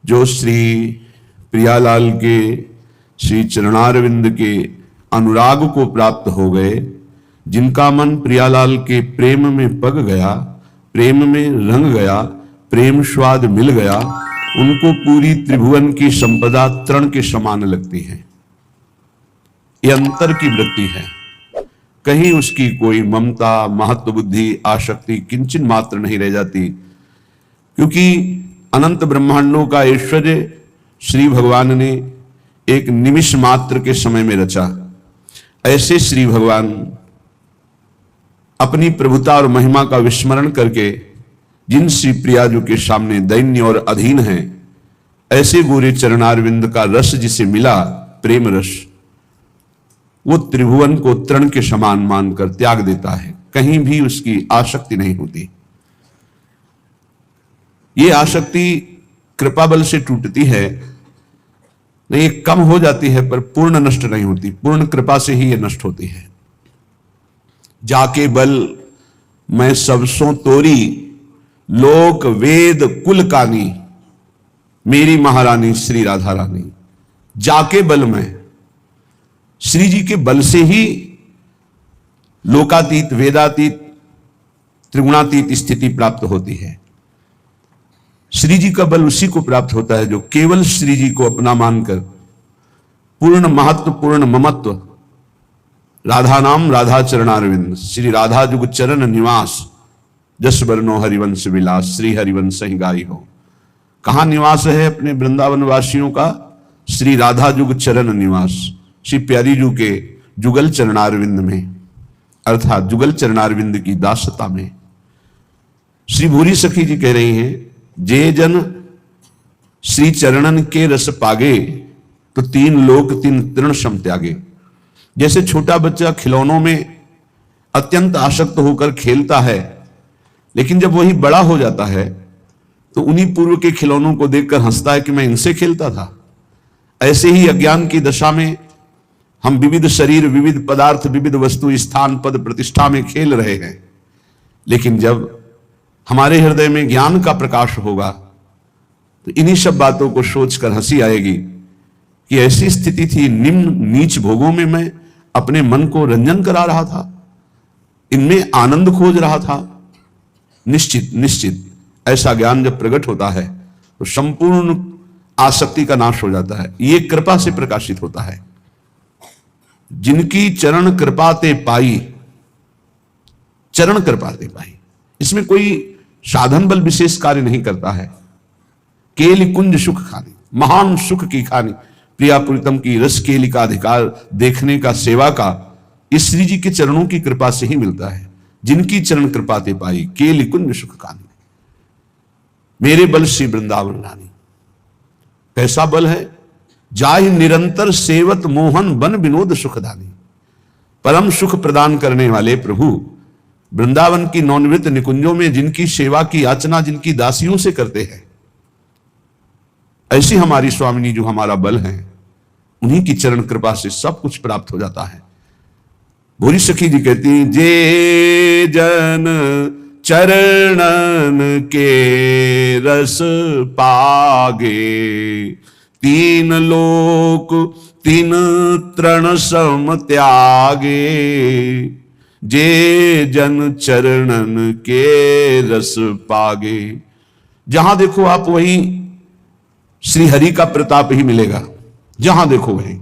जो श्री प्रियालाल के श्री चरणारविंद के अनुराग को प्राप्त हो गए, जिनका मन प्रियालाल के प्रेम में पग गया, प्रेम में रंग गया, प्रेम स्वाद मिल गया, उनको पूरी त्रिभुवन की संपदा तृण के समान लगती है। ये अंतर की वृत्ति है। कहीं उसकी कोई ममता, महत्व बुद्धि, आसक्ति किंचन मात्र नहीं रह जाती, क्योंकि अनंत ब्रह्मांडों का ऐश्वर्य श्री भगवान ने एक निमिष मात्र के समय में रचा। ऐसे श्री भगवान अपनी प्रभुता और महिमा का विस्मरण करके जिन श्री प्रियाजू के सामने दैन्य और अधीन हैं, ऐसे गोरे चरणारविंद का रस जिसे मिला, प्रेम रस, वो त्रिभुवन को तृण के समान मानकर त्याग देता है। कहीं भी उसकी आसक्ति नहीं होती। ये आसक्ति कृपा बल से टूटती है, नहीं कम हो जाती है, पर पूर्ण नष्ट नहीं होती। पूर्ण कृपा से ही ये नष्ट होती है। जाके बल मैं सबसों तोरी, लोक वेद कुल कानी, मेरी महारानी श्री राधा रानी। जाके बल में, श्री जी के बल से ही लोकातीत, वेदातीत, त्रिगुणातीत स्थिति प्राप्त होती है। श्री जी का बल उसी को प्राप्त होता है जो केवल श्री जी को अपना मानकर पूर्ण महत्व, पूर्ण ममत्व, राधा नाम राधा चरणारविंद, श्री राधा जुग चरण निवास, जस बरनो हरिवंश विलास, श्री हरिवंश ही गाई हो। कहां निवास है अपने वृंदावन वासियों का? श्री राधा जुग चरण निवास, श्री प्यारी जू के जुगल चरणारविंद में, अर्थात जुगल चरणारविंद की दासता में। श्री भूरी सखी जी कह रही हैं, जे जन श्री चरणन के रस पागे, तो तीन लोक तीन तृण सम त्यागे। जैसे छोटा बच्चा खिलौनों में अत्यंत आसक्त होकर खेलता है, लेकिन जब वही बड़ा हो जाता है तो उन्हीं पूर्व के खिलौनों को देखकर हंसता है कि मैं इनसे खेलता था। ऐसे ही अज्ञान की दशा में हम विविध शरीर, विविध पदार्थ, विविध वस्तु, स्थान, पद, प्रतिष्ठा में खेल रहे हैं। लेकिन जब हमारे हृदय में ज्ञान का प्रकाश होगा तो इन्हीं सब बातों को सोचकर हंसी आएगी कि ऐसी स्थिति थी, निम्न नीच भोगों में मैं अपने मन को रंजन करा रहा था, इनमें आनंद खोज रहा था। निश्चित निश्चित ऐसा ज्ञान जब प्रकट होता है तो संपूर्ण आसक्ति का नाश हो जाता है। ये कृपा से प्रकाशित होता है। जिनकी चरण कृपा ते पाई, चरण कृपा ते पाई, इसमें कोई साधन बल विशेष कार्य नहीं करता है। केली कुंज सुख खानी, महान सुख की खानी, प्रिया प्रीतम की रस केली का अधिकार देखने का, सेवा का, इस श्री जी के चरणों की कृपा से ही मिलता है। जिनकी चरण कृपा ते पाई, केली कुंज सुख खानी, मेरे बल श्री वृंदावन रानी। कैसा बल है? जाहि निरंतर सेवत मोहन बन विनोद सुखदानी। परम सुख प्रदान करने वाले प्रभु वृंदावन की नौनिवृत्त निकुंजों में जिनकी सेवा की याचना जिनकी दासियों से करते हैं, ऐसी हमारी स्वामिनी जो हमारा बल है, उन्हीं की चरण कृपा से सब कुछ प्राप्त हो जाता है। भूरी सखी जी कहती हैं, जे जन चरणन के रस पागे, तीन लोक तीन तृण सम त्यागे। जे जन चरणन के रस पागे। जहां देखो आप वही श्री हरि का प्रताप ही मिलेगा। जहां देखो वही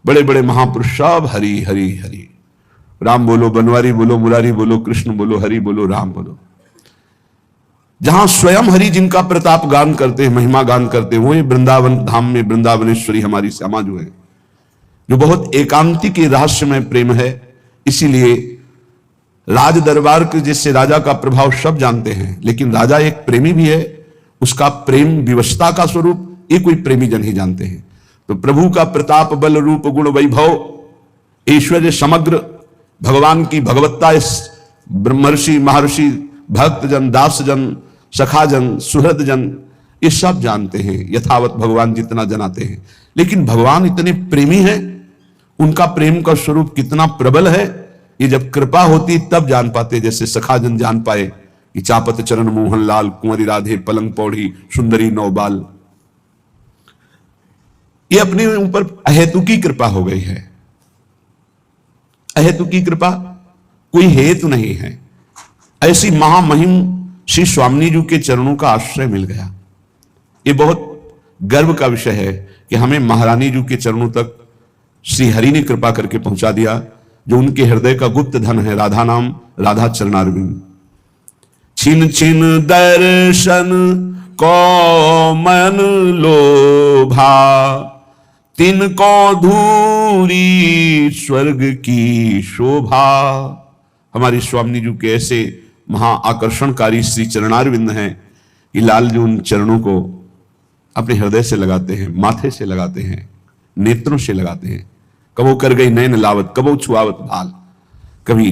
बड़े बड़े महापुरुष सब हरि हरि हरि, राम बोलो, बनवारी बोलो, मुरारी बोलो, कृष्ण बोलो, हरि बोलो, राम बोलो। जहां स्वयं हरि जिनका प्रताप गान करते हैं, महिमा गान करते हैं, वही वृंदावन धाम में वृंदावनेश्वरी हमारी श्यामा जो है, जो बहुत एकांतिक रहस्यमय प्रेम है। इसीलिए राज दरबार के जैसे राजा का प्रभाव सब जानते हैं, लेकिन राजा एक प्रेमी भी है। उसका प्रेम विवशता का स्वरूप ये कोई प्रेमी जन ही जानते हैं। तो प्रभु का प्रताप, बल, रूप, गुण, वैभव, ऐश्वर्य, समग्र भगवान की भगवत्ता इस ब्रह्मर्षि, महर्षि, भक्तजन, दासजन, सखाजन, सुहृदजन ये सब जानते हैं, यथावत भगवान जितना जनाते हैं। लेकिन भगवान इतने प्रेमी हैं, उनका प्रेम का स्वरूप कितना प्रबल है, ये जब कृपा होती तब जान पाते। जैसे सखाजन जान पाए कि चापत चरण मोहन लाल, कुंवरी राधे पलंग पौड़ी, सुंदरी नौबाल। ये अपने ऊपर अहेतुकी कृपा हो गई है। अहेतुकी कृपा, कोई हेतु नहीं है। ऐसी महामहिम श्री स्वामी जी के चरणों का आश्रय मिल गया। ये बहुत गर्व का विषय है कि हमें महारानी जी के चरणों तक श्री हरि ने कृपा करके पहुंचा दिया, जो उनके हृदय का गुप्त धन है, राधा नाम, राधा चरणारविंद। छिन छिन दर्शन को मन लोभा, तिनको धूरी स्वर्ग की शोभा। हमारी स्वामी जी के ऐसे महा आकर्षणकारी श्री चरणारविंद हैं कि लाल जी उन चरणों को अपने हृदय से लगाते हैं, माथे से लगाते हैं, नेत्रों से लगाते हैं। कबो कर गई नयन लावत, कबो छुआवत भाल, कभी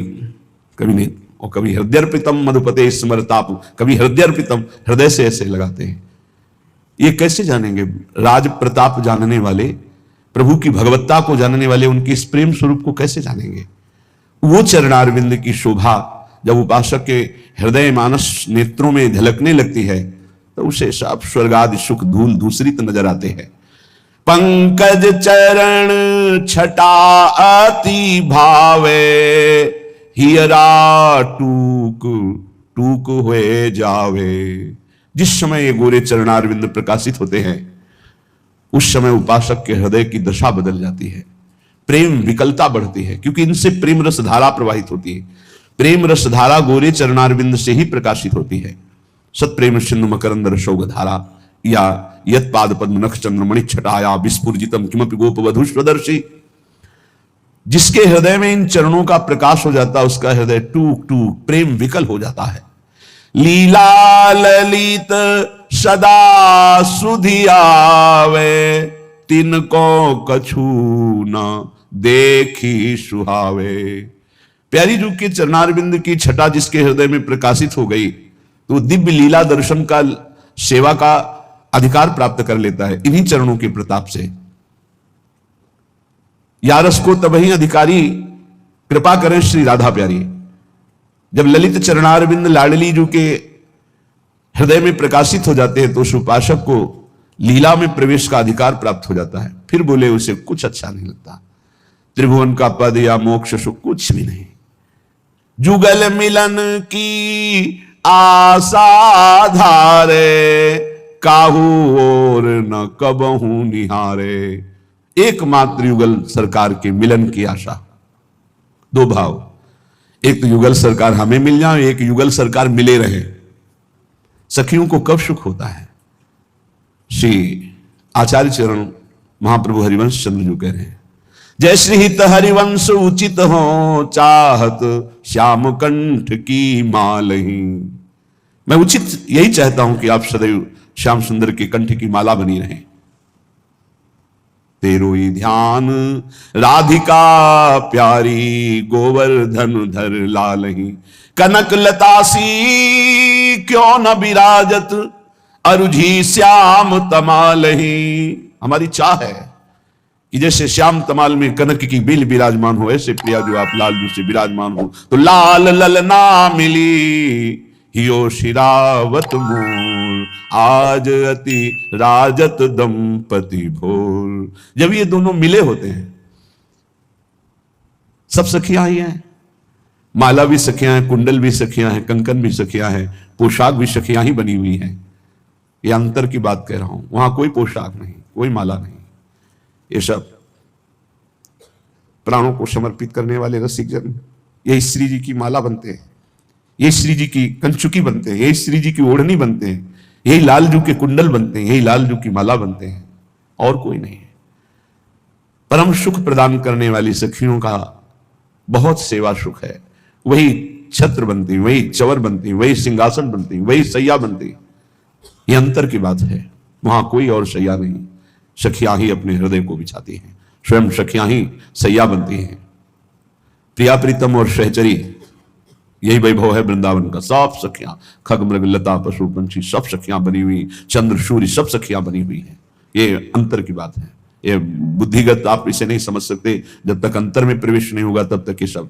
कभी नहीं, और कभी हृदयर्पितम मधुपते स्मरताप, कभी हृदयर्पितम, हृदय से ऐसे लगाते हैं। ये कैसे जानेंगे? राज प्रताप जानने वाले, प्रभु की भगवत्ता को जानने वाले उनके इस प्रेम स्वरूप को कैसे जानेंगे? वो चरणारविंद की शोभा जब उपासक के हृदय मानस नेत्रों में झलकने लगती है तो उसे सब स्वर्गादि सुख धूल दूसरित नजर आते हैं। पंकज चरण छटा अति भावे, हियरा टूक टूक हुए जावे। जिस समय ये गोरे चरणारविंद प्रकाशित होते हैं उस समय उपासक के हृदय की दशा बदल जाती है, प्रेम विकलता बढ़ती है, क्योंकि इनसे प्रेम रस धारा प्रवाहित होती है। प्रेम रस धारा गोरे चरणारविंद से ही प्रकाशित होती है। सत्प्रेम सिंधु मकरंद रसौघ धारा, या यत पाद पद्म नख चंद्रमणि छटाया विस्फुजितम किमपि गोप वधु स्वदर्शी। जिसके हृदय में इन चरणों का प्रकाश हो जाता है उसका हृदय टूक टूक प्रेम विकल हो जाता है। लीला ललित सदा सुधि आवे, तिनको कछु न देखी सुहावे। प्यारी जू के चरणारविंद की छटा जिसके हृदय में प्रकाशित हो गई तो दिव्य लीला दर्शन का, सेवा का अधिकार प्राप्त कर लेता है इन्हीं चरणों के प्रताप से। यारस को तबही अधिकारी कृपा करें श्री राधा प्यारी। जब ललित चरणारविंद लाडली जू के हृदय में प्रकाशित हो जाते हैं तो उस उपासक को लीला में प्रवेश का अधिकार प्राप्त हो जाता है। फिर बोले उसे कुछ अच्छा नहीं लगता, त्रिभुवन का पद या मोक्ष सुख कुछ भी नहीं। जुगल मिलन की आशा धारे, काहू और न कबहू निहारे। एकमात्र युगल सरकार के मिलन की आशा। दो भाव, एक तो युगल सरकार हमें मिल जाए, एक युगल सरकार मिले रहे। सखियों को कब सुख होता है? श्री आचार्य चरण महाप्रभु हरिवंश चंद्र जो कह रहे हैं, जय श्री हित हरिवंश उचित हो, चाहत श्याम कंठ की मालही। मैं उचित यही चाहता हूं कि आप सदैव श्याम सुंदर के कंठ की माला बनी रहें। तेरो ही ध्यान राधिका प्यारी, गोवर्धन धर लालही। कनक लतासी क्यों न विराजत, अरुझी श्याम तमालही। हमारी चाह है कि जैसे श्याम तमाल में कनक की बिल विराजमान हो, ऐसे प्रिया जो आप लाल जी से विराजमान हो। तो लाल ललना मिली, हियो शिरावत मोर, आज अति राजत दंपति भोर। जब ये दोनों मिले होते हैं, सब सखियां ही हैं, माला भी सखियां हैं, कुंडल भी सखियां हैं, कंकन भी सखियां हैं, पोशाक भी सखियां ही बनी हुई हैं। ये अंतर की बात कह रहा हूं, वहां कोई पोशाक नहीं, कोई माला नहीं। ये सब प्राणों को समर्पित करने वाले रसिक जन ये श्री जी की माला बनते हैं, ये श्री जी की कंचुकी बनते हैं, यही श्री जी की ओढ़नी बनते हैं, यही लाल जू के कुंडल बनते हैं, यही लाल जू की माला बनते हैं, और कोई नहीं है। परम सुख प्रदान करने वाली सखियों का बहुत सेवा सुख है। वही छत्र बनती, वही चवर बनती, वही सिंहासन बनती, वही सैया बनती। ये अंतर की बात है, वहां कोई और सैया नहीं, सखियां ही अपने हृदय को बिछाती हैं, स्वयं सखियां ही सैया बनती हैं। प्रिया प्रीतम और सहचरी, यही वैभव है वृंदावन का। सब सखियां, खग मृग लता पशु पंछी सब सखियां बनी हुई, चंद्र सूर्य सब सखियां बनी हुई हैं। ये अंतर की बात है, ये बुद्धिगत आप इसे नहीं समझ सकते। जब तक अंतर में प्रवेश नहीं होगा तब तक ये सब।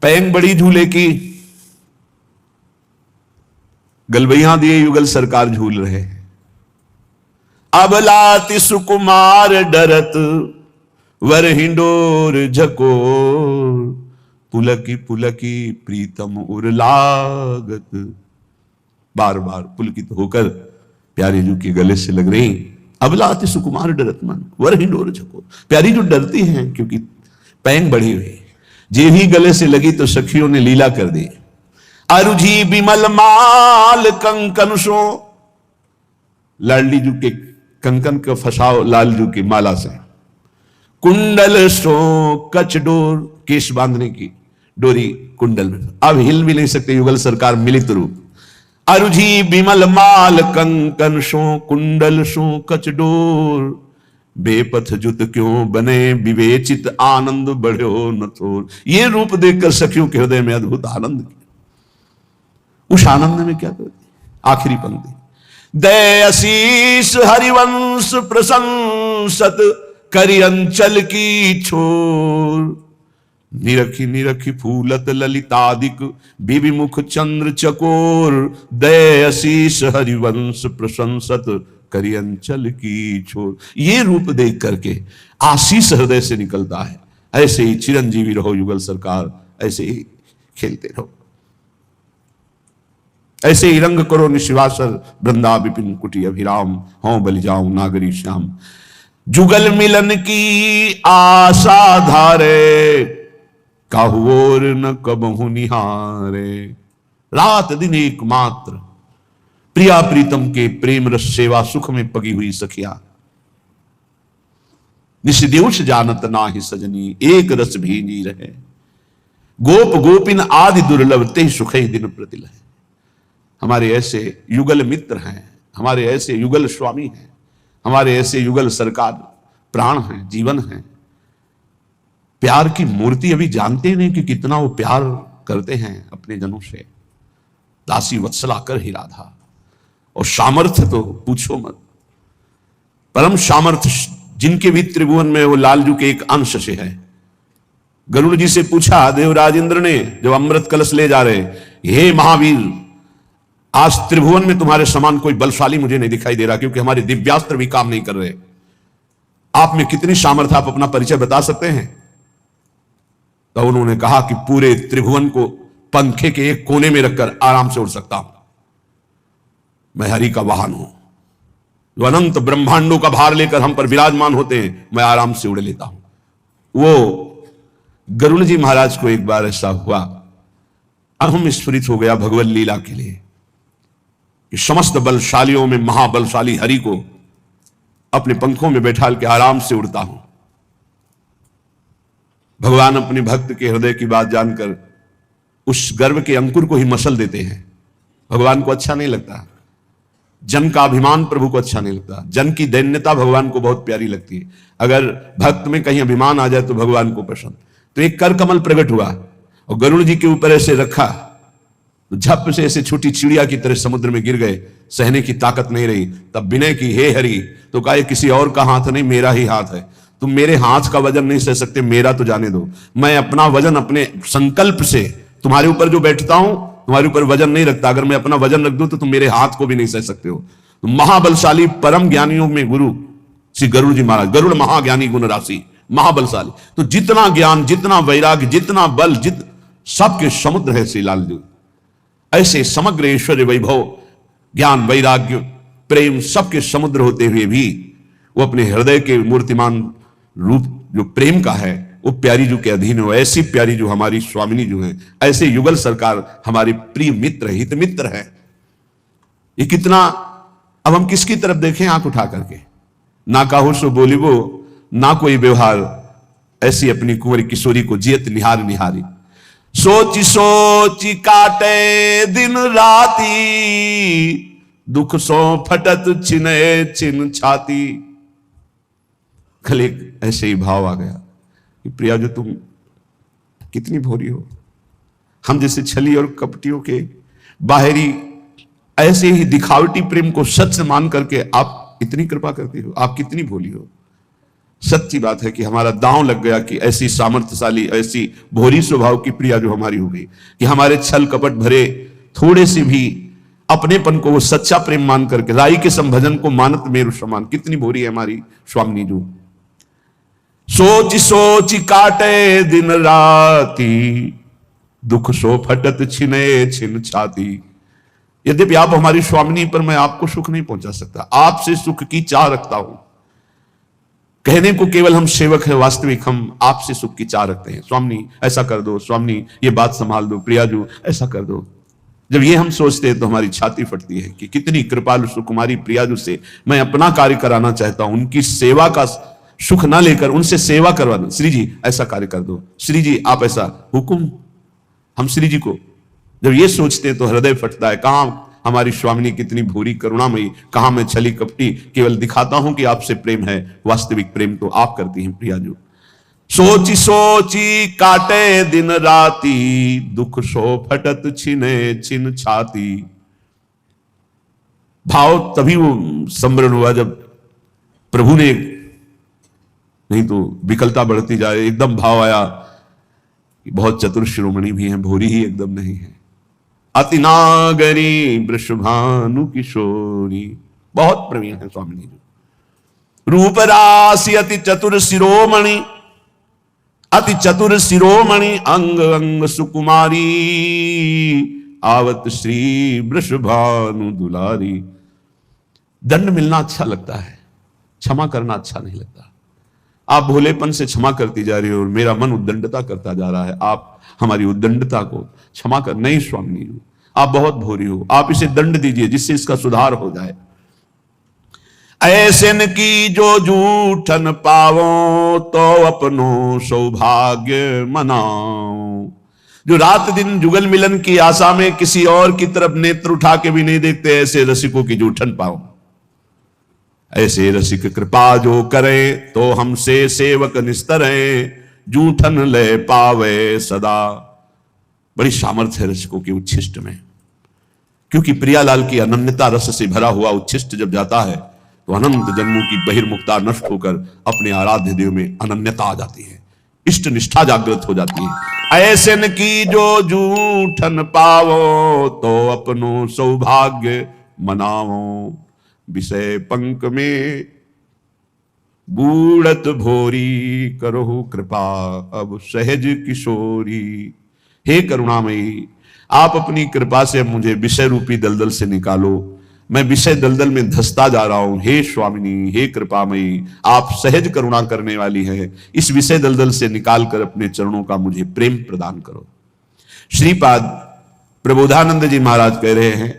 पैंग बड़ी झूले की, गलबैया दिए युगल सरकार झूल रहे हैं। अबलाति सुकुमार डरत वर हिंडोर झकोर, पुलकी पुलकी प्रीतम उर्लागत। बार बार पुलकित होकर प्यारी जू के गले से लग रही अबलाति सुकुमार डरत मन वर हिंडोर झकोर। प्यारी जो डरती हैं क्योंकि पैंग बढ़ी हुई, जे ही गले से लगी तो सखियों ने लीला कर दी। अरुझी बिमल माल कंकन सो, लाडली जू के कंकन का फसाओ लाल जू की माला से। कुंडल सो कच डोर, केश बांधने की डोरी कुंडल में, अब हिल भी नहीं सकते युगल सरकार मिलित रूप। अरुझी बिमल माल कंकन सो कुंडल सो कच डोर, बेपथ जुत क्यों बने विवेचित आनंद बढ़ो न थोर। ये रूप देखकर सखियों के हृदय में अद्भुत आनंद किया। उस आनंद में क्या करती, आखिरी पंक्ति, दय आशीष हरिवंश प्रशंसत करि अंचल की छोर, निरखी निरखी फूलत ललितादिक विविमुख चंद्र चकोर। दय आशीष हरिवंश प्रशंसत करि अंचल की छोर। ये रूप देख करके आशीष हृदय से निकलता है। ऐसे ही चिरंजीवी रहो युगल सरकार, ऐसे ही खेलते रहो, ऐसे ही रंग करो निशिवासर वृंदा विपिन कुटी अभिराम, हों बलि जाऊं नागरी श्याम। जुगल मिलन की आशा धारे, काहुओर न कबहु निहारे। रात दिन एकमात्र प्रिया प्रीतम के प्रेम रस सेवा सुख में पगी हुई सखिया। निषदेश जानत नाहि सजनी, एक रस भी नी रहे। गोप गोपिन आदि दुर्लभ, ते सुख दिन प्रतिल है। हमारे ऐसे युगल मित्र हैं, हमारे ऐसे युगल स्वामी हैं, हमारे ऐसे युगल सरकार प्राण हैं, जीवन हैं। प्यार की मूर्ति अभी जानते नहीं कि कितना वो प्यार करते हैं अपने जनों से। दासी वत्सला कर ही राधा, और सामर्थ्य तो पूछो मत। परम सामर्थ्य जिनके भी त्रिभुवन में वो लालजू के एक अंश से है। गरुड़ जी से पूछा देवराज इंद्र ने जब अमृत कलश ले जा रहे, हे महावीर, आज त्रिभुवन में तुम्हारे समान कोई बलशाली मुझे नहीं दिखाई दे रहा, क्योंकि हमारे दिव्यास्त्र भी काम नहीं कर रहे। आप में कितनी सामर्थ्य, आप अपना परिचय बता सकते हैं? तो उन्होंने कहा कि पूरे त्रिभुवन को पंखे के एक कोने में रखकर आराम से उड़ सकता हूं। मैं हरि का वाहन हूं, जो अनंत ब्रह्मांडों का भार लेकर हम पर विराजमान होते हैं, मैं आराम से उड़ लेता हूं। वो गरुड़ जी महाराज को एक बार ऐसा हुआ, अहम स्फुरित हो गया भगवत लीला के लिए कि समस्त बलशालियों में महाबलशाली हरि को अपने पंखों में बैठाल के आराम से उड़ता हूं। भगवान अपने भक्त के हृदय की बात जानकर उस गर्व के अंकुर को ही मसल देते हैं। भगवान को अच्छा नहीं लगता, जन का अभिमान प्रभु को अच्छा नहीं लगता, जन की दैन्यता भगवान को बहुत प्यारी लगती है। अगर भक्त में कहीं अभिमान आ जाए तो भगवान को पसंद। तो एक कर कमल प्रकट हुआ और गरुड़ जी के ऊपर ऐसे रखा, तो झप से ऐसे छोटी चिड़िया की तरह समुद्र में गिर गए, सहने की ताकत नहीं रही। तब विनय की, हे हरि, तो कहा किसी और का हाथ नहीं, मेरा ही हाथ है। तुम मेरे हाथ का वजन नहीं सह सकते, मेरा तो जाने दो। मैं अपना वजन अपने संकल्प से तुम्हारे ऊपर जो बैठता हूं, तुम्हारे ऊपर वजन नहीं रखता। अगर मैं अपना वजन रख दूं तो तुम मेरे हाथ को भी नहीं सह सकते हो। तो महाबलशाली परम ज्ञानियों में गुरु श्री गरुड़ जी महाराज, गरुड़ महाज्ञानी गुण राशि, महाबलशाली। तो जितना ज्ञान, जितना वैराग्य, जितना बल, सबके समुद्र है श्री लाल जी। ऐसे समग्र ऐश्वर्य वैभव, ज्ञान, वैराग्य, प्रेम सबके समुद्र होते हुए भी वो अपने हृदय के मूर्तिमान रूप जो प्रेम का है वो प्यारी जू के अधीन हो। ऐसी प्यारी जो हमारी स्वामिनी जो है, ऐसे युगल सरकार हमारे प्रिय मित्र, हित मित्र है। ये कितना, अब हम किसकी तरफ देखें आंख उठा करके? ना काहू सो बोलिबो, ना कोई व्यवहार, ऐसी अपनी कुंवरी किशोरी को जियत निहार निहारी। सोची सोची काटे दिन राती, दुख सो फटत छिने छिन छाती। कल एक ऐसे ही भाव आ गया कि प्रिया जो तुम कितनी भोरी हो। हम जैसे छली और कपटियों के बाहरी ऐसे ही दिखावटी प्रेम को सच मान करके आप इतनी कृपा करती हो, आप कितनी भोली हो। सच्ची बात है कि हमारा दांव लग गया कि ऐसी सामर्थ्यशाली, ऐसी भोरी स्वभाव की प्रिया जो हमारी हो गई कि हमारे छल कपट भरे थोड़े से भी अपनेपन को वो सच्चा प्रेम मान करके राई के संभजन को मानत मेरु समान। कितनी भोरी है हमारी स्वामिनी जी। सोच सोच काटे दिन राती, दुख सो फटत छिने छिन छाती। यद्यपि आप हमारी स्वामिनी, पर मैं आपको सुख नहीं पहुंचा सकता, आपसे सुख की चाह रखता हूं। कहने को केवल हम सेवक हैं, वास्तविक हम आपसे सुख की चाह रखते हैं। स्वामिनी ऐसा कर दो, स्वामिनी ये बात संभाल दो, प्रियाजू ऐसा कर दो। जब ये हम सोचते हैं तो हमारी छाती फटती है कि कितनी कृपालु सुकुमारी प्रियाजू से मैं अपना कार्य कराना चाहता हूं, उनकी सेवा का सुख ना लेकर उनसे सेवा करवाना। श्री जी ऐसा कार्य कर दो, श्री जी आप ऐसा हुक्म। हम श्री जी को जब ये सोचते हैं तो हृदय फटता है। कहां हमारी स्वामिनी कितनी भूरी करुणामयी, कहां मैं छली कपटी केवल दिखाता हूं कि आपसे प्रेम है, वास्तविक प्रेम तो आप करती हैं प्रियाजू। सोची सोची काटे दिन राती, दुख सो फटत छिने छिन छाती। भाव तभी वो संवरण हुआ जब प्रभु ने, नहीं तो विकलता बढ़ती जा रही, एकदम भाव आया कि बहुत चतुर शिरोमणि भी हैं, भोरी ही एकदम नहीं है। अति नागरी वृषभानु किशोरी, बहुत प्रवीण है स्वामिनी जी। रूप राशि अति चतुर शिरोमणि, अति चतुर शिरोमणि अंग अंग सुकुमारी। आवत श्री वृषभानु दुलारी। दंड मिलना अच्छा लगता है, क्षमा करना अच्छा नहीं लगता। आप भोलेपन से क्षमा करती जा रही हो और मेरा मन उद्दंडता करता जा रहा है। आप हमारी उद्दंडता को क्षमा कर। नहीं स्वामिनी, आप बहुत भोरी हो, आप इसे दंड दीजिए जिससे इसका सुधार हो जाए। ऐसे न की जो जूठन पावो, तो अपनो सौभाग्य मनाओ। जो रात दिन जुगल मिलन की आशा में किसी और की तरफ नेत्र उठा के भी नहीं देखते, ऐसे रसिकों की जूठन पाओ। ऐसे रसिक कृपा जो करे, तो हमसे सेवक निस्तरे। जूठन ले पावे सदा। बड़ी सामर्थ्य है रसिकों के उच्छिष्ट में, क्योंकि प्रियालाल की अनन्यता रस से भरा हुआ उच्छिष्ट जब जाता है तो अनंत जन्मों की बहिर्मुखता नष्ट होकर अपने आराध्य देव में अनन्यता आ जाती है, इष्ट निष्ठा जागृत हो जाती है। ऐसे न की जो जूठन पावो, तो अपनो सौभाग्य मनावो। विषय पंक में बूढ़त भोरी, करो कृपा अब सहज किशोरी। हे करुणामयी, आप अपनी कृपा से मुझे विषय रूपी दलदल से निकालो। मैं विषय दलदल में धंसता जा रहा हूं। हे स्वामिनी, हे कृपामयी, आप सहज करुणा करने वाली हैं। इस विषय दलदल से निकालकर अपने चरणों का मुझे प्रेम प्रदान करो। श्रीपाद प्रबोधानंद जी महाराज कह रहे हैं,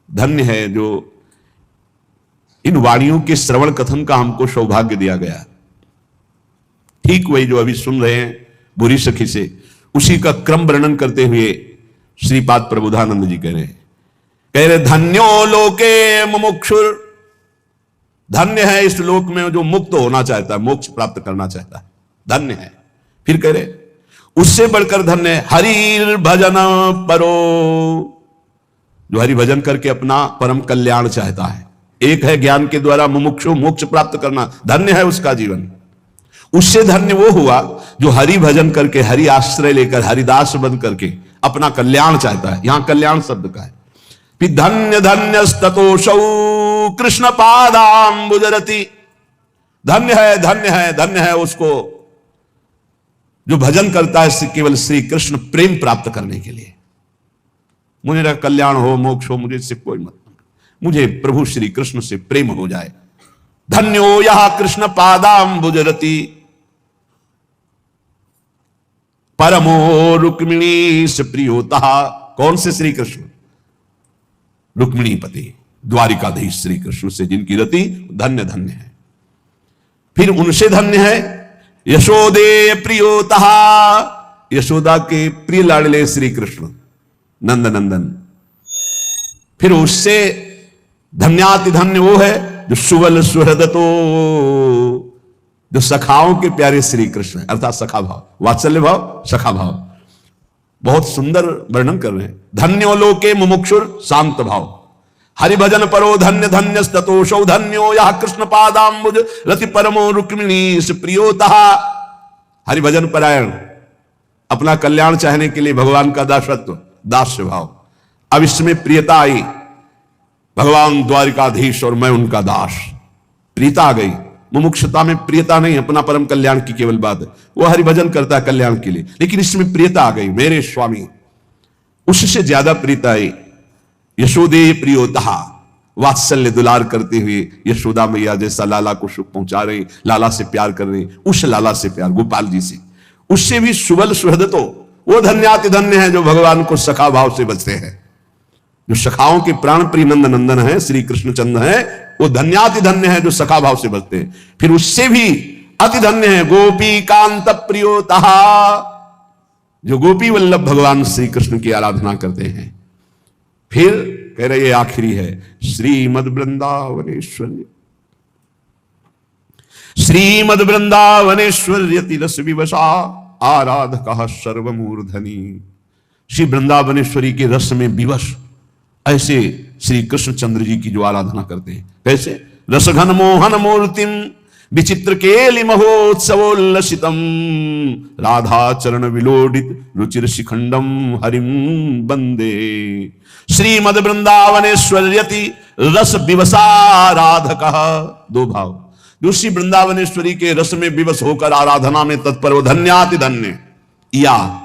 धन्य है जो इन वाणियों के श्रवण कथन का हमको सौभाग्य दिया गया। ठीक वही जो अभी सुन रहे हैं बुरी सखी से, उसी का क्रम वर्णन करते हुए श्रीपाद प्रबोधानंद जी कह रहे धन्यो लोके मुमुक्षुर। धन्य है इस लोक में जो मुक्त होना चाहता है, मोक्ष प्राप्त करना चाहता है, धन्य है। फिर कह रहे उससे बढ़कर धन्य है हरि भजन परो, जो हरि भजन करके अपना परम कल्याण चाहता है। एक है ज्ञान के द्वारा मुमुक्षु मोक्ष प्राप्त करना, धन्य है उसका जीवन। उससे धन्य वो हुआ जो हरि भजन करके, हरि आश्रय लेकर, हरिदास बन करके अपना कल्याण चाहता है। यहां कल्याण शब्द का है। फिर धन्य धन्य स्ततोषौ कृष्ण पादाम्बुजरति। धन्य है, धन्य है, धन्य है उसको जो भजन करता है केवल श्री कृष्ण प्रेम प्राप्त करने के लिए। मुझे कल्याण हो, मोक्ष हो, मुझे इससे कोई मतलब, मुझे प्रभु श्री कृष्ण से प्रेम हो जाए। धन्यो यह कृष्ण पादाम्बुजरति, परमो रुक्मिणी से प्रियोतः। कौन से श्री कृष्ण? रुक्मिणी पति द्वारिकाधीश श्री कृष्ण से जिनकी रति धन्य धन्य है। फिर उनसे धन्य है यशोदे प्रियोतः, यशोदा के प्रिय लाडले श्री कृष्ण नंद नंदन। फिर उससे धन्याति धन्य वो है जो सुवल सुहृदतो, जो सखाओं के प्यारे श्री कृष्ण है, अर्थात सखा भाव, वात्सल्य भाव, सखा भाव। बहुत सुंदर वर्णन कर रहे हैं। धन्यो लोके मुमुक्षुर शांत भाव, हरिभजन परो धन्य धन्य स्ततोषौ। धन्यो यह कृष्ण पादाम्बुज रति परमो रुक्मिणी प्रियोतः। हरिभजन परायण, अपना कल्याण चाहने के लिए भगवान का दासत्व, दास्य भाव। अब इसमें प्रियता आई, भगवान द्वारिकाधीश और मैं उनका दास, प्रियता आ गई। मुमुक्षुता में प्रियता नहीं, अपना परम कल्याण की केवल बात है, वो हरिभजन करता है कल्याण के लिए, लेकिन इसमें प्रियता आ गई, मेरे स्वामी। उससे ज्यादा प्रियता आई यशोदे प्रियोतहा, वात्सल्य दुलार करते हुए यशोदा मैया जैसा लाला को सुख पहुंचा रहे, लाला से प्यार कर रहे, उस लाला से प्यार, गोपाल जी से, उससे भी सुबल सुहृदतो, वो धन्याति धन्य है जो भगवान को सखा भाव से बचते हैं, जो सखाओं के प्राण प्रिय नंद नंदन है, श्री कृष्णचंद्र है, वो धन्याति धन्य है जो सखा भाव से बचते हैं। फिर उससे भी अति धन्य है गोपी कांत प्रियोतः, जो गोपी वल्लभ भगवान श्री कृष्ण की आराधना करते हैं। फिर कह रहे ये आखिरी है, श्रीमद वृंदावनेश्वर्य, श्रीमद वृंदावनेश्वर्यति रस विवशा आराधकः सर्वमूर्धनि। श्री वृंदावनेश्वरी के रस में विवश ऐसे श्री कृष्णचंद्र जी की जो आराधना करते हैं, कैसे? रसघन मोहन मूर्तिम विचित्र केलि महोत्सवोल्लसितम राधा चरण विलोडित रुचिर शिखंडम हरिम वंदे। श्रीमद वृंदावनेश्वर्यति रस विवसाराधकः, दो भाव, जो श्री वृंदावनेश्वरी के रस में विवश होकर आराधना में तत्पर, वो धन्याति धन्य। या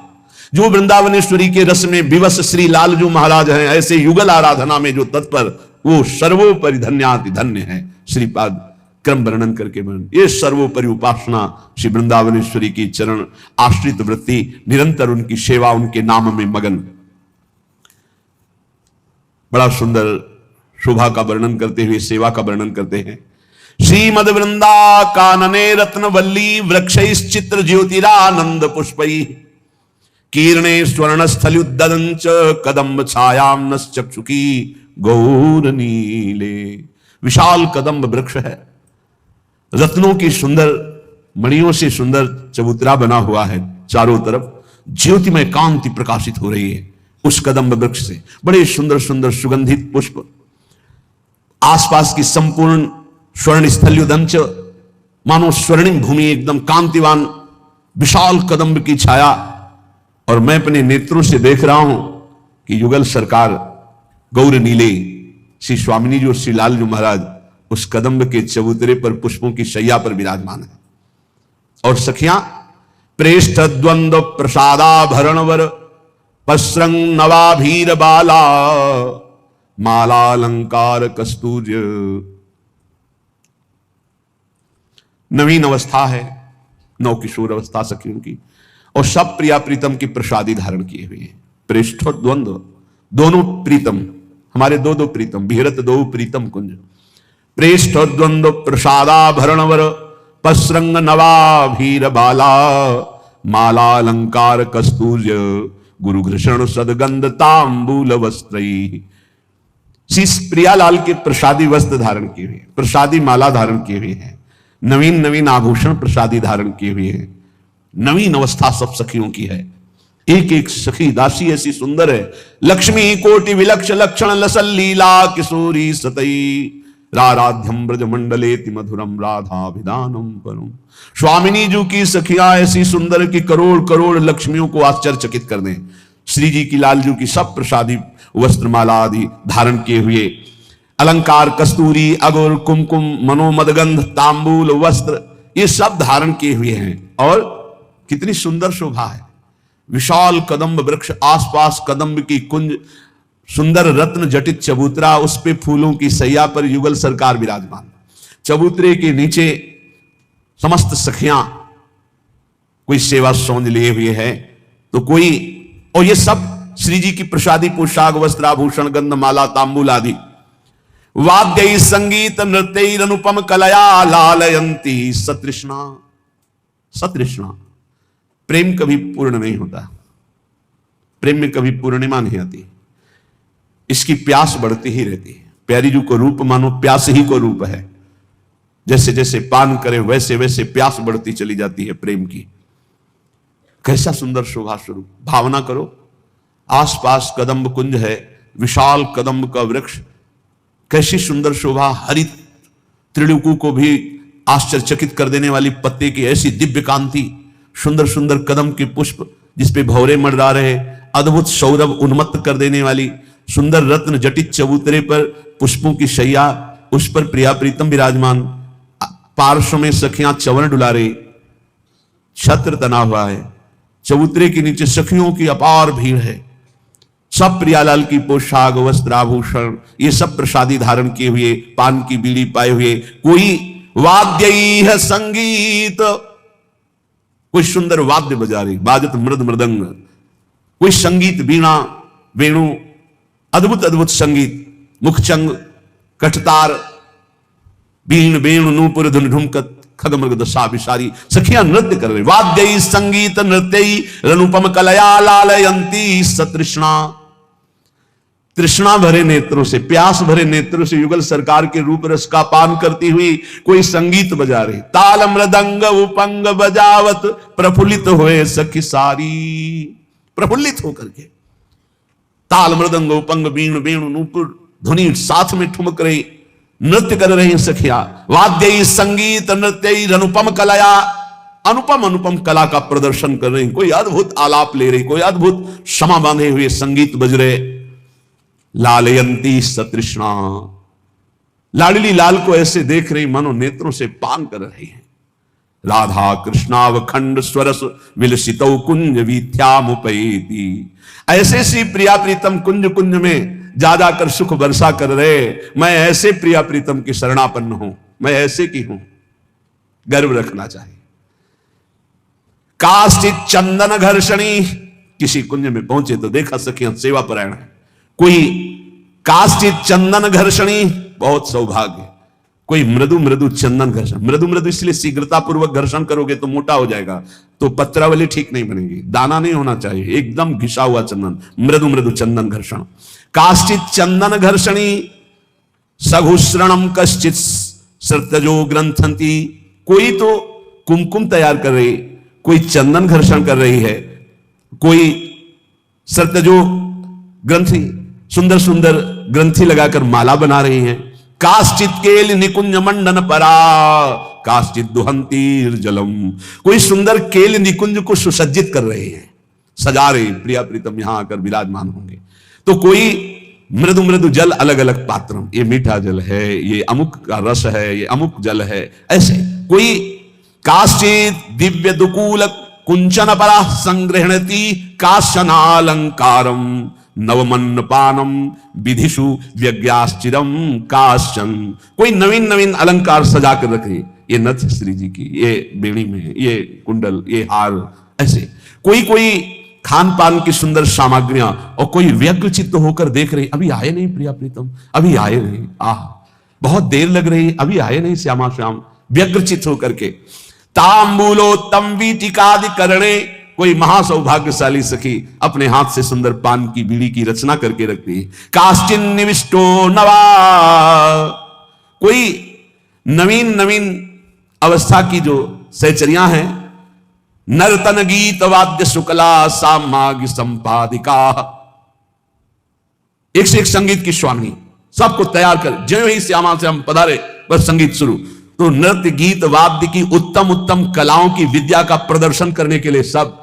जो वृंदावनेश्वरी के रस में विवश श्री लालजू महाराज हैं, ऐसे युगल आराधना में जो तत्पर, वो सर्वोपरि धन्याति धन्य है। श्रीपाद क्रम वर्णन करके वर्णन, ये सर्वोपरि उपासना श्री वृंदावनेश्वरी की चरण आश्रित वृत्ति, निरंतर उनकी सेवा, उनके नाम में मगन। बड़ा सुंदर शोभा का वर्णन करते हुए सेवा का वर्णन करते हैं। श्रीमद वृंदा कानने रत्न वल्ली वृक्षैश्चित्र ज्योतिरानंद पुष्पै कीर्णे स्वर्ण स्थलुद्दंच कदम्ब छायाम नश्चक्षुकी गौर नीले। विशाल कदम्ब वृक्ष है, रत्नों की सुंदर मणियों से सुंदर चबूतरा बना हुआ है, चारों तरफ ज्योतिमय कांति प्रकाशित हो रही है उस कदम्ब वृक्ष से। बड़े सुंदर सुंदर सुगंधित पुष्प, आसपास की संपूर्ण स्वर्ण स्थल्युदंच, मानो स्वर्णिम भूमि, एकदम कांतिवान विशाल कदम्ब की छाया। और मैं अपने नेत्रों से देख रहा हूं कि युगल सरकार गौर नीले श्री स्वामिनी जी और श्री लाल जी महाराज उस कदम्ब के चबूतरे पर पुष्पों की शैया पर विराजमान है। और सखियां प्रेष्ठ द्वंद्व प्रसादाभरणवर पस्रंग नवाभीर बाला मालालंकार कस्तूर्य। नवीन अवस्था है, नव किशोर अवस्था सखियों की, और सब प्रिया प्रीतम की प्रसादी धारण किए हुए हैं। प्रेष्ठ और द्वंद्व, दोनों प्रीतम, हमारे दो दो प्रीतम, विहरत दो प्रीतम कुंज। प्रेष्ठ द्वंद्व प्रसादाभरणवर पस्रंग नवाभीर बाला मालालंकार कस्तूर्य गुरु घृषण सदगंध तांबूल वस्त्रई। शीश प्रियालाल के प्रसादी वस्त्र धारण किए हुए, प्रसादी माला धारण किए हुए हैं, नवीन नवीन आभूषण प्रसादी धारण किए हुए हैं। नवीन अवस्था सब सखियों की है, एक एक सखी दासी ऐसी सुंदर है। लक्ष्मी कोटि विलक्ष लक्षण लसल लीला किशोरी सतई राराध्यम ब्रज मंडलेति मधुरम राधाभिधानम परम। स्वामिनी जी की सखियां ऐसी सुंदर कि करोड़ करोड़ लक्ष्मियों को आश्चर्यचकित कर दें। श्री जी की लाल जी की सब प्रसादी वस्त्रमाला आदि धारण किए हुए, अलंकार कस्तूरी अगुर कुमकुम मनोमदगंध तांबूल वस्त्र, ये सब धारण किए हुए हैं। और कितनी सुंदर शोभा है, विशाल कदम्ब वृक्ष, आसपास कदम्ब की कुंज, सुंदर रत्न जटित चबूतरा, उस पे फूलों की सैया पर युगल सरकार विराजमान। चबूतरे के नीचे समस्त सखियां कोई सेवा सौंज लिए हुए है तो कोई, और ये सब श्री जी की प्रसादी पोशाक वस्त्राभूषण गंधमाला तांबूल आदि। वाद्य संगीत नृत्य अनुपम कलया लालयंती सतृष्णा। सतृष्णा, प्रेम कभी पूर्ण नहीं होता, प्रेम में कभी पूर्णिमा नहीं आती, इसकी प्यास बढ़ती ही रहती है। प्यारी जी को रूप मानो प्यास ही को रूप है, जैसे जैसे पान करें वैसे वैसे प्यास बढ़ती चली जाती है प्रेम की। कैसा सुंदर शोभा स्वरूप, भावना करो, आसपास कदम्ब कुंज है, विशाल कदम्ब का वृक्ष, कैसी सुंदर शोभा, हरित त्रिलोकी को भी आश्चर्यचकित कर देने वाली पत्ते की ऐसी दिव्य कांति, सुंदर सुंदर कदम के पुष्प जिसपे भौरे मंडरा रहे, अद्भुत सौरभ उन्मत्त कर देने वाली सुंदर रत्न जटित चबूतरे पर पुष्पों की शैया, उस पर प्रिया प्रीतम विराजमान, पार्श्व में सखियां चवन डुला रही, छत्र तना हुआ है, चबूतरे के नीचे सखियों की अपार भीड़ है, सब प्रियालाल की पोशाक वस्त्र आभूषण ये सब प्रसादी धारण किए हुए, पान की बीड़ी पाए हुए, कोई वाद्य है संगीत, कोई सुंदर वाद्य बजा रही, बाजत मृद मृदंग, कोई संगीत वीणा वेणु, अद्भुत अद्भुत संगीत, मुखचंग कठतार बीण वेणु नूपुर धुन ढुमकत खगमृग दशा विसारी, सखियां नृत्य कर रही, वाद्य संगीत नृत्य रनुपम कलया लालयंती सतृष्णा, तृष्णा भरे नेत्रों से, प्यास भरे नेत्रों से युगल सरकार के रूप रस का पान करती हुई कोई संगीत बजा रही, ताल मृदंग उपंग बजावत प्रफुल्लित हुए सखी सारी, प्रफुल्लित होकर के ताल मृदंग उपंग बीण वेणु नूपुर ध्वनि साथ में ठुमक रही, नृत्य कर रही सखियां, वाद्य संगीत नृत्य अनुपम कलाया, अनुपम अनुपम कला का प्रदर्शन कर रही, कोई अद्भुत आलाप ले रही, कोई अद्भुत क्षमा बांधे हुए संगीत बज रहे, लालयंती सतृष्णा, लाडली लाल को ऐसे देख रही मानो नेत्रों से पान कर रही है, राधा कृष्णावखंड स्वरस विलसितौ कुंज वीथ्यामुपैति, ऐसे सी प्रिया प्रीतम कुंज कुंज में जा जाकर सुख वर्षा कर रहे, मैं ऐसे प्रिया प्रीतम की शरणापन्न हूं, मैं ऐसे की हूं, गर्व रखना चाहिए। काश्चित चंदन घर्षणी, किसी कुंज में पहुंचे तो देखा सखियां सेवा परायण है, कोई काश्चित चंदन घर्षणी, बहुत सौभाग्य, कोई मृदु मृदु चंदन घर्षण, मृदु मृदु इसलिए शीघ्रता पूर्वक घर्षण करोगे तो मोटा हो जाएगा, तो पत्रावली ठीक नहीं बनेगी, दाना नहीं होना चाहिए, एकदम घिसा हुआ चंदन, मृदु मृदु चंदन घर्षण, काश्चित चंदन घर्षणी सघुश्रणम कश्चित सृतजो ग्रंथंती, कोई तो कुमकुम तैयार कर रही, कोई चंदन घर्षण कर रही है, कोई सृतजो ग्रंथि सुंदर सुंदर ग्रंथि लगाकर माला बना रही हैं, काश्चित केल निकुंज मंडन परा काश्चित दुहंतीर जलम, कोई सुंदर केल निकुंज को सुसज्जित कर रहे हैं, सजा रहे, प्रिया प्रीतम यहां आकर विराजमान होंगे, तो कोई मृदु मृदु जल अलग अलग पात्र, ये मीठा जल है, ये अमुक का रस है, ये अमुक जल है, ऐसे कोई काश्चित दिव्य दुकूल कुंचन परा संग्रहणती काशनालंकारम नवमन्न पानम विधिषु व्यज्ञाश्चिरम काश्चन, कोई नवीन नवीन अलंकार सजा कर रखे, ये नथ श्री जी की, ये बेड़ी में ये कुंडल, ये हार, ऐसे कोई कोई खान पान की सुंदर सामग्रियां, और कोई व्यग्रचित्त होकर देख रही, अभी आए नहीं प्रिया प्रीतम, अभी आए नहीं, आह बहुत देर लग रही, अभी आए नहीं श्यामा श्याम, व्यग्रचित्त होकर के, तांबूलोत्तम वीटिकादि करणे, कोई महासौभाग्यशाली सखी अपने हाथ से सुंदर पान की बीड़ी की रचना करके रखती है, काश्चिन निविष्टो नवा, कोई नवीन नवीन अवस्था की जो सहचरियां हैं, नर्तन गीत वाद्य शुक्ला सामाग्य संपादिका, एक से एक संगीत की स्वामी, सबको तैयार कर, ज्यों ही श्यामा से हम पधारे बस संगीत शुरू, तो नृत्य गीत वाद्य की उत्तम उत्तम कलाओं की विद्या का प्रदर्शन करने के लिए सब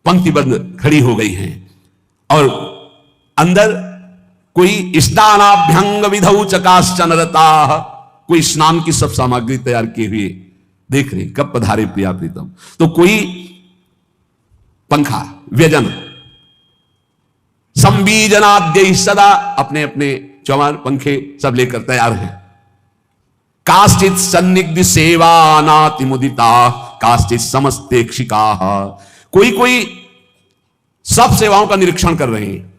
पंक्तिबद्ध खड़ी हो गई हैं, और अंदर कोई स्नानाभ्यंग विधौ चकाश्चन रता, कोई स्नान की सब सामग्री तैयार की हुई देख रही, कब पधारे प्रिया प्रीतम, तो कोई पंखा व्यजन संबीजनाद्य सदा अपने अपने चौमार पंखे सब लेकर तैयार हैं, काश्चित सन्निग्ध सेवा नाति मुदिता काश्चित समस्तेक्षिका, कोई कोई सब सेवाओं का निरीक्षण कर रहे हैं,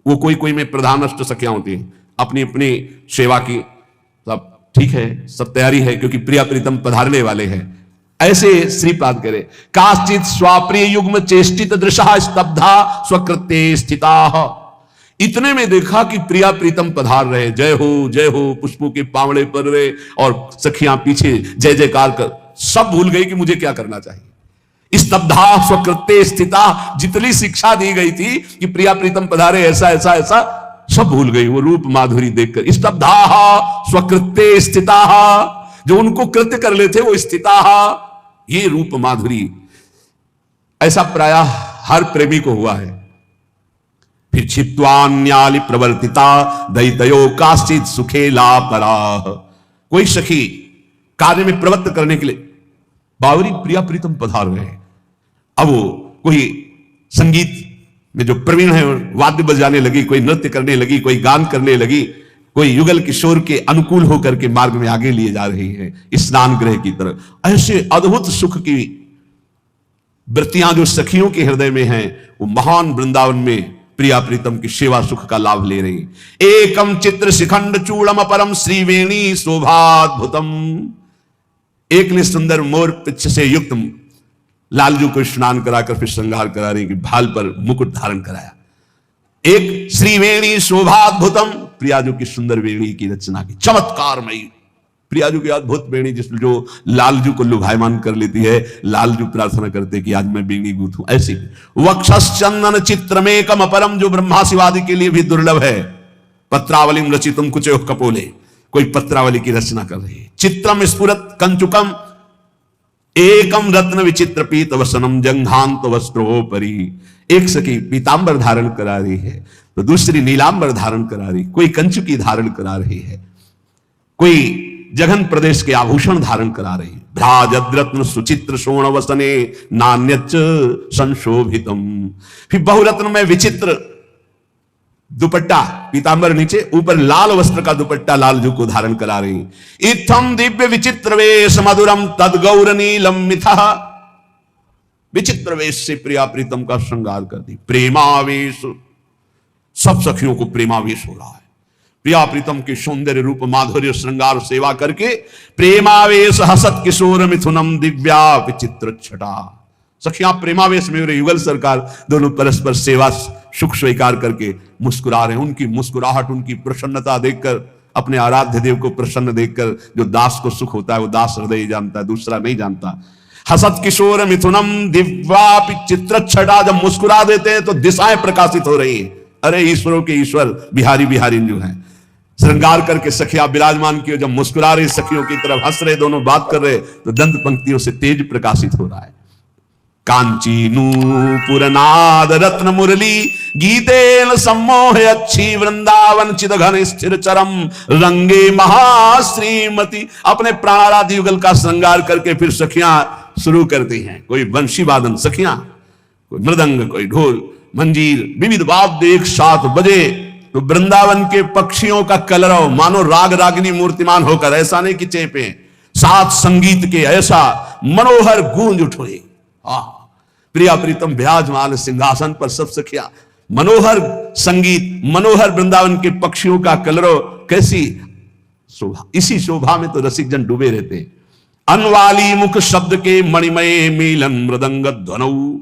वो कोई कोई में प्रधान अष्ट सखियां होती हैं, अपनी अपनी सेवा की सब ठीक है, सब तैयारी है, क्योंकि प्रिया प्रीतम पधारने वाले हैं, ऐसे श्रीपाद करे, काश्चित स्वाप्रिय युग्म चेष्टित दृशा स्तब्धा स्वकृत्ये स्थिता, इतने में देखा कि प्रिया प्रीतम पधार रहे, जय हो पुष्पों के पावड़े पर रहे, और सखियां पीछे जय जयकार कर, सब भूल गई कि मुझे क्या करना चाहिए, स्तब्धा स्वकृत्ये स्थिता, जितनी शिक्षा दी गई थी कि प्रिया प्रीतम पधारे ऐसा ऐसा ऐसा, सब भूल गई, वो रूप माधुरी देखकर, स्तब्धा स्वकृत्ये स्थिता, जो उनको कृत्य कर लेते वो स्थिता, ये रूप माधुरी, ऐसा प्रायः हर प्रेमी को हुआ है, फिर क्षिप्त्वान्यालि प्रवर्तिता दैतयो काश्चित् सुखेला पराः। कोई सखी कार्य में प्रवृत्त करने के लिए बावरी प्रिया प्रीतम पधार गए। अब वो कोई संगीत में जो प्रवीण है वाद्य बजाने लगी, कोई नृत्य करने लगी, कोई गान करने लगी, कोई युगल किशोर के अनुकूल होकर के मार्ग में आगे लिए जा रही है स्नान गृह की तरफ। ऐसे अद्भुत सुख की वृत्तियां जो सखियों के हृदय में हैं, वो महान वृंदावन में प्रिया प्रीतम की सेवा सुख का लाभ ले रही। एकम चित्र शिखंड चूड़म परम श्रीवेणी शोभाद्भुतम। एक ने सुंदर मोर पिच्छ से युक्त लालजू को स्नान कराकर फिर श्रृंगार करा रही कि भाल पर मुकुट धारण कराया। एक श्रीवेणी शोभाद्भुतम, प्रियाजू की सुंदर वेणी की रचना की, चमत्कारमयी प्रियाजू की अद्भुत वेणी जिसमें जो लालजू को लुभायमान कर लेती है। लालजू प्रार्थना करते कि आज मैं वेणी गूंथूं। ऐसी वक्षश्चंदन चित्रमेकम अपरम, जो ब्रह्मा शिवादि के लिए भी दुर्लभ है। पत्रावलिम रचितुम कुचो कपोले, कोई पत्रावली की रचना कर रही है। चित्रम स्फुरत कंचुकम एकम रत्न विचित्र पीत वसनम जंघांत वस्त्रोपरि। एक सखी पीतांबर धारण करा रही है तो दूसरी नीलांबर धारण करा रही, कोई कंचुकी धारण करा रही है, कोई जघन प्रदेश के आभूषण धारण करा रही। भ्राजद्रत्न सुचित्र सोण वसने नान्यच संशोभितम। फिर बहुरत्न में विचित्र दुपट्टा, पीतांबर नीचे, ऊपर लाल वस्त्र का दुपट्टा लालजू को धारण करा रही। इत्थम दिव्य विचित्र वेश मधुरम तद गौर नीलम मिथा। विचित्र वेश से प्रिया प्रीतम का श्रृंगार कर दी। प्रेमावेश, सब सखियों को प्रेमावेश हो रहा है। प्रिया प्रीतम के सौंदर्य रूप माधुर्य श्रृंगार सेवा करके प्रेमावेश हसत किशोर मिथुनम दिव्या विचित्र छटा। सखियां प्रेमावेश में मेरे युगल सरकार दोनों परस्पर सेवा सुख स्वीकार करके मुस्कुरा रहे हैं। उनकी मुस्कुराहट, उनकी प्रसन्नता देखकर, अपने आराध्य देव को प्रसन्न देखकर जो दास को सुख होता है वो दास हृदय जानता है, दूसरा नहीं जानता। हसत किशोर मिथुनम दिव्या विचित्र छटा, जब मुस्कुरा देते हैं तो दिशाएं प्रकाशित हो रही है। अरे ईश्वरों के ईश्वर बिहारी बिहारी जो है, श्रृंगार करके सखियां विराजमान की, जब मुस्कुरा रही सखियों की तरफ हंस रहे, दोनों बात कर रहे, तो दंत पंक्तियों से तेज प्रकाशित हो रहा है। कांची नूपुरनाद रत्न मुरली गीतेन सम्मोह अच्छी वृंदावन चिद घन स्थिर चरम रंगे महाश्रीमती। अपने प्राणाराधि युगल का श्रृंगार करके फिर सखियां शुरू करती हैं। कोई वंशी वादन सखियां, कोई मृदंग, कोई ढोल मंजीर, विविध वाद्य एक साथ बजे तो वृंदावन के पक्षियों का कलरव मानो राग रागिनी मूर्तिमान होकर, ऐसा नहीं कि चेपे, साथ संगीत के ऐसा मनोहर गूंज उठे। प्रिया प्रीतम विराजमान सिंहासन पर, सब सखिया मनोहर संगीत, मनोहर वृंदावन के पक्षियों का कलरव, कैसी शोभा। इसी शोभा में तो रसिक जन डूबे रहते। अनवाली मुख शब्द के मणिमय मिलन मृदंग ध्वनऊ।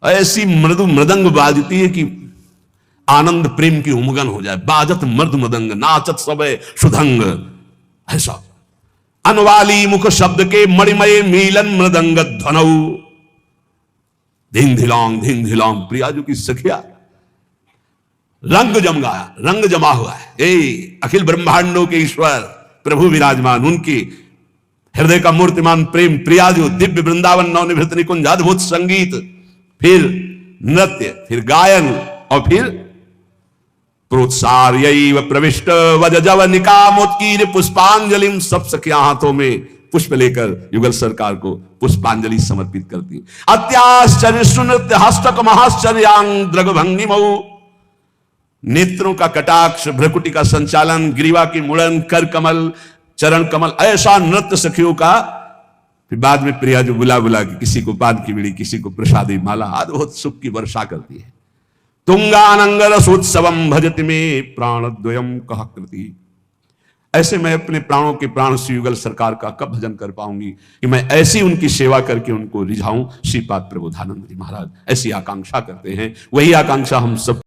ऐसी मृदु मृदंग बाजती है कि आनंद प्रेम की उमगन हो जाए। बाजत मृद मृदंग नाचत सबे सुधंग, ऐसा। अनवाली मुख शब्द के मणिमय मिलन मृदंग ध्वनऊ। धिंग धिलोंग प्रियाजू की सखिया रंग जम गया, रंग जमा हुआ है। ए अखिल ब्रह्मांडों के ईश्वर प्रभु विराजमान, उनकी हृदय का मूर्तिमान प्रेम प्रियाजू, दिव्य वृंदावन नवनिभृत निकुंज, अद्भुत संगीत, फिर नृत्य, फिर गायन, और फिर प्रोत्सार्य प्रविष्ट वजजव निकामोत्कीर पुष्पांजलिम। सब सखियां हाथों में पुष्प लेकर युगल सरकार को पुष्पांजलि समर्पित करती। अत्याश्चर्य सुनृत्य हस्तक महाश्चर्यांग द्रगभंगिमऊ। नेत्रों का कटाक्ष, भ्रकुटी का संचालन, ग्रीवा की मुड़न, कर कमल, चरण कमल, ऐसा नृत्य सखियों का। फिर बाद में प्रिया जो बुला बुला के किसी को पान की बीड़ी, किसी को प्रसादी माला, अद्भुत सुख की वर्षा करती है। तुंगानंग रसोत्सवम भजति में प्राणद्वयम कहा कृति। ऐसे मैं अपने प्राणों के प्राण श्री युगल सरकार का कब भजन कर पाऊंगी कि मैं ऐसी उनकी सेवा करके उनको रिझाऊं। श्रीपाद प्रबोधानंद जी महाराज ऐसी आकांक्षा करते हैं। वही आकांक्षा हम सब